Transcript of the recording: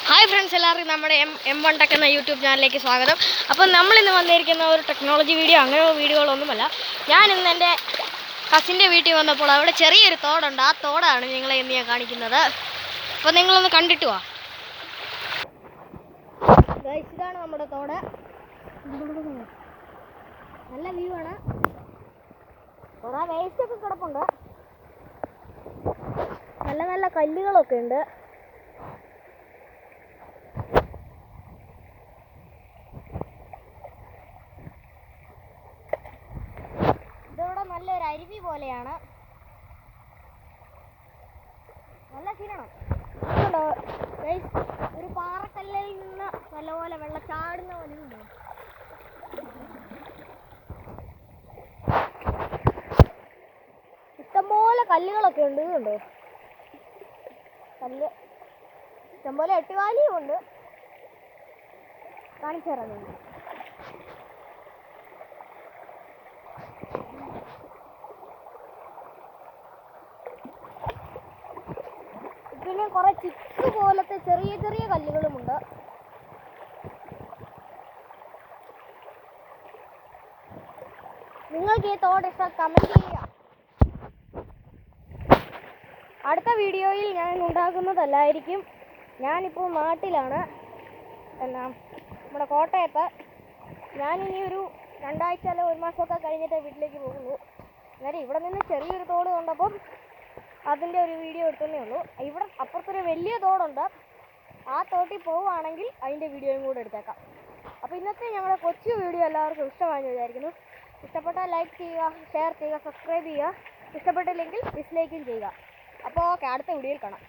Hi friends, എല്ലാവർക്കും നമ്മുടെ M1 tech എന്ന യൂട്യൂബ് ചാനലിലേക്ക് സ്വാഗതം. അപ്പോൾ നമ്മളിന്ന് വന്നിരിക്കുന്ന ഒരു ടെക്നോളജി വീഡിയോ, അങ്ങനെ വീഡിയോകളൊന്നുമല്ല. ഞാൻ ഇന്ന് എൻ്റെ കസിൻ്റെ വീട്ടിൽ വന്നപ്പോൾ അവിടെ ചെറിയൊരു തോടുണ്ട്. ആ തോടാണ് നിങ്ങളെ ഇന്ന് ഞാൻ കാണിക്കുന്നത്. അപ്പോൾ നിങ്ങളൊന്ന് കണ്ടിട്ട് വാ. ഇതാണ് നമ്മുടെ തോട്. നല്ല വ്യൂ ആണ്. കുറേ വേസ്റ്റൊക്കെ കിടപ്പുണ്ട്. നല്ല നല്ല കല്ലുകളൊക്കെ ഉണ്ട്. ഇതിവിടെ നല്ലൊരു അരുവി പോലെയാണ്. നല്ല സീനാണ്. ഒരു പാറക്കല്ലിൽ നിന്ന് നല്ലപോലെ വെള്ളം ചാടുന്ന പോലെയുണ്ട്. ഇഷ്ടംപോലെ കല്ലുകളൊക്കെ ഉണ്ട്. ഇതുണ്ടോ കല്ല്? ഇഷ്ടംപോലെ എട്ടുകാലിയും ഉണ്ട്. കാണിച്ചു തരാം നിങ്ങൾ. പിന്നെ കുറെ ചിപ്സ് പോലത്തെ ചെറിയ ചെറിയ കല്ലുകളുമുണ്ട്. നിങ്ങൾക്ക് ഈ തോട് ഇഷ്ടം കമന്റ് ചെയ്യുക. അടുത്ത വീഡിയോയിൽ ഞാൻ ഉണ്ടാക്കുന്നതല്ലായിരിക്കും. ഞാനിപ്പോൾ നാട്ടിലാണ്, നമ്മുടെ കോട്ടയത്ത്. ഞാനിനി ഒരു 2 ആഴ്ച അല്ല 1 മാസമൊക്കെ കഴിഞ്ഞിട്ട് വീട്ടിലേക്ക് പോകുള്ളൂ. അന്നേരം ഇവിടെ നിന്ന് ചെറിയൊരു തോട് കണ്ടപ്പം അതിൻ്റെ ഒരു വീഡിയോ എടുത്തതേ ഉള്ളൂ. ഇവിടെ അപ്പുറത്തൊരു വലിയ തോടുണ്ട്. ആ തോട്ടിൽ പോവുകയാണെങ്കിൽ അതിൻ്റെ വീഡിയോയും കൂടെ എടുത്തേക്കാം. അപ്പോൾ ഇന്നത്തെ ഞങ്ങളുടെ കൊച്ചു വീഡിയോ എല്ലാവർക്കും ഇഷ്ടമായെന്ന് വിചാരിക്കുന്നു. ഇഷ്ടപ്പെട്ടാൽ ലൈക്ക് ചെയ്യുക, ഷെയർ ചെയ്യുക, സബ്സ്ക്രൈബ് ചെയ്യുക. ഇഷ്ടപ്പെട്ടില്ലെങ്കിൽ ഡിസ്ലൈക്കും ചെയ്യുക. അപ്പോൾ ഓക്കെ, അടുത്ത വീഡിയോയിൽ കാണാം.